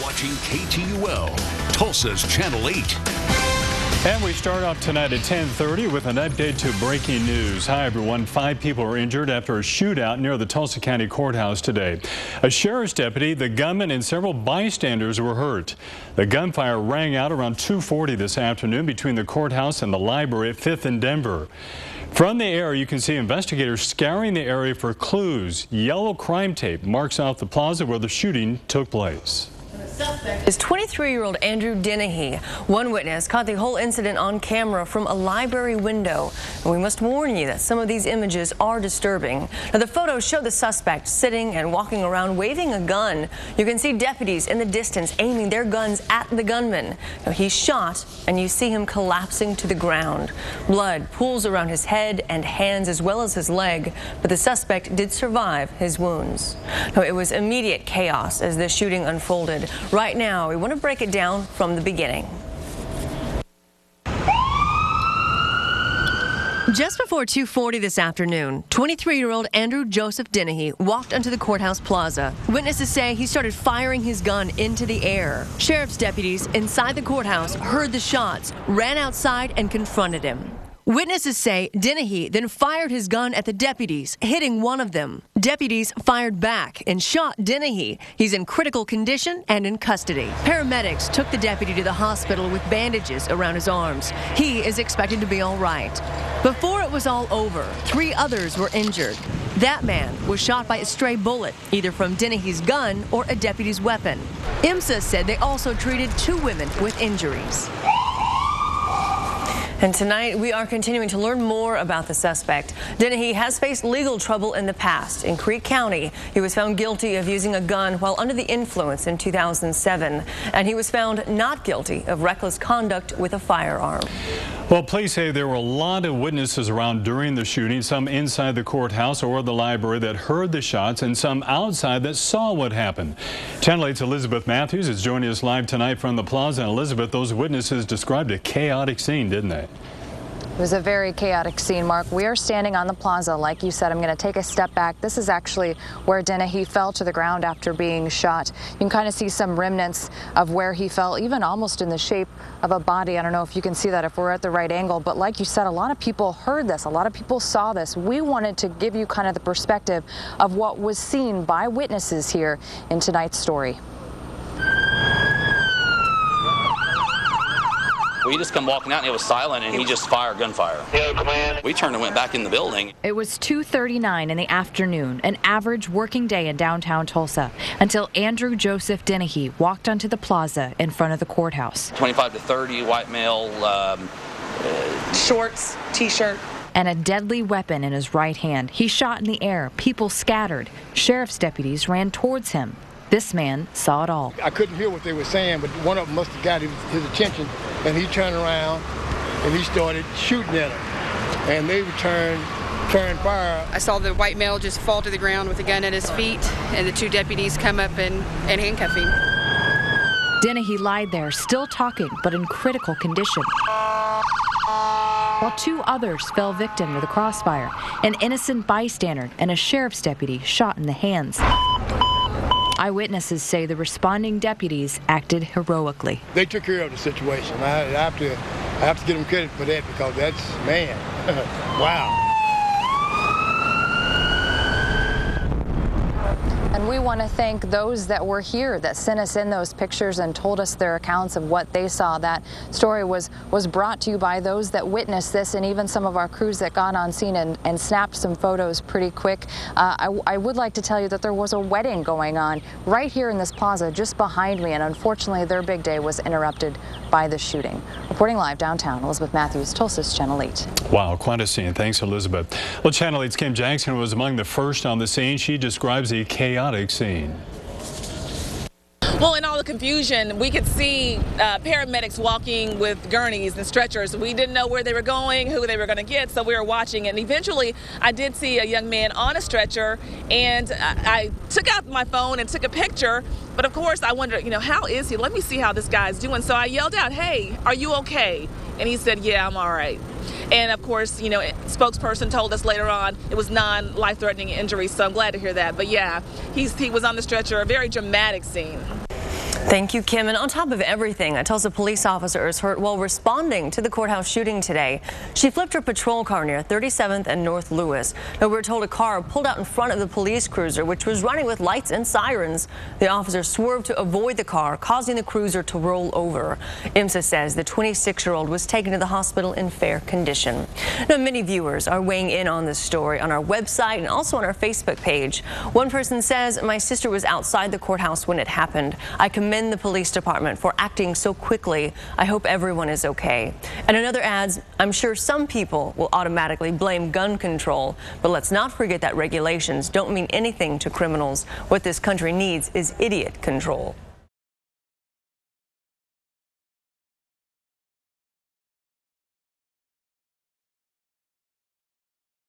watching KTUL, Tulsa's Channel 8. And we start off tonight at 10:30 with an update to breaking news. Hi, everyone. 5 people were injured after a shootout near the Tulsa County Courthouse today. A sheriff's deputy, the gunman, and several bystanders were hurt. The gunfire rang out around 2:40 this afternoon between the courthouse and the library at 5th and Denver. From the air, you can see investigators scouring the area for clues. Yellow crime tape marks off the plaza where the shooting took place. Is 23-year-old Andrew Dennehy. One witness caught the whole incident on camera from a library window. And we must warn you that some of these images are disturbing. Now, the photos show the suspect sitting and walking around waving a gun. You can see deputies in the distance aiming their guns at the gunman. Now, he's shot, and you see him collapsing to the ground. Blood pools around his head and hands as well as his leg, but the suspect did survive his wounds. Now, it was immediate chaos as this shooting unfolded. Right now, we want to break it down from the beginning. Just before 2:40 this afternoon, 23-year-old Andrew Joseph Dennehy walked onto the courthouse plaza. Witnesses say he started firing his gun into the air. Sheriff's deputies inside the courthouse heard the shots, ran outside, and confronted him. Witnesses say Dennehy then fired his gun at the deputies, hitting one of them. Deputies fired back and shot Dennehy. He's in critical condition and in custody. Paramedics took the deputy to the hospital with bandages around his arms. He is expected to be all right. Before it was all over, 3 others were injured. That man was shot by a stray bullet, either from Dennehy's gun or a deputy's weapon. IMSA said they also treated 2 women with injuries. And tonight, we are continuing to learn more about the suspect. Dennehy has faced legal trouble in the past. In Creek County, he was found guilty of using a gun while under the influence in 2007. And he was found not guilty of reckless conduct with a firearm. Well, police say there were a lot of witnesses around during the shooting, some inside the courthouse or the library that heard the shots, and some outside that saw what happened. Channel 8's Elizabeth Matthews is joining us live tonight from the plaza. And Elizabeth, those witnesses described a chaotic scene, didn't they? It was a very chaotic scene, Mark. We are standing on the plaza. Like you said, I'm going to take a step back. This is actually where Dennehy fell to the ground after being shot. You can kind of see some remnants of where he fell, even almost in the shape of a body. I don't know if you can see that if we're at the right angle, but like you said, a lot of people heard this. A lot of people saw this. We wanted to give you kind of the perspective of what was seen by witnesses here in tonight's story. We just come walking out and it was silent and he just fired gunfire. We turned and went back in the building. It was 2:39 in the afternoon, an average working day in downtown Tulsa, until Andrew Joseph Dennehy walked onto the plaza in front of the courthouse. 25 to 30, white male, Shorts, T-shirt. And a deadly weapon in his right hand. He shot in the air. People scattered. Sheriff's deputies ran towards him. This man saw it all. I couldn't hear what they were saying, but one of them must have got his attention, and he turned around and he started shooting at him. And they returned fire. I saw the white male just fall to the ground with a gun at his feet, and the 2 deputies come up and handcuff him. Dennehy lied there, still talking, but in critical condition. While 2 others fell victim to the crossfire, an innocent bystander and a sheriff's deputy shot in the hands. Eyewitnesses say the responding deputies acted heroically. They took care of the situation. I have to give them credit for that, because that's, man, wow. And we want to thank those that were here that sent us in those pictures and told us their accounts of what they saw. That story was brought to you by those that witnessed this, and even some of our crews that got on scene and snapped some photos pretty quick. I would like to tell you that there was a wedding going on right here in this plaza just behind me, and unfortunately their big day was interrupted by the shooting. Reporting live downtown, Elizabeth Matthews, Tulsa's Channel 8. Wow, quite a scene. Thanks, Elizabeth. Well, Channel 8's Kim Jackson was among the first on the scene. She describes a chaotic scene. Well, in all the confusion, we could see paramedics walking with gurneys and stretchers. We didn't know where they were going, who they were going to get, so we were watching. And eventually, I did see a young man on a stretcher, and I took out my phone and took a picture. But of course, I wondered, how is he? Let me see how this guy's doing. So I yelled out, "Hey, are you okay?" And he said, "Yeah, I'm all right." And of course, spokesperson told us later on it was non-life-threatening injuries, so I'm glad to hear that. But yeah, he was on the stretcher, a very dramatic scene. Thank you, Kim. And on top of everything, a Tulsa police officer is hurt while responding to the courthouse shooting today. She flipped her patrol car near 37th and North Lewis. Now, we're told a car pulled out in front of the police cruiser, which was running with lights and sirens. The officer swerved to avoid the car, causing the cruiser to roll over. IMSA says the 26-year-old was taken to the hospital in fair condition. Now, many viewers are weighing in on this story on our website and also on our Facebook page. One person says, "My sister was outside the courthouse when it happened. I commend the police department for acting so quickly. I hope everyone is okay." And another adds, "I'm sure some people will automatically blame gun control, but let's not forget that regulations don't mean anything to criminals. What this country needs is idiot control."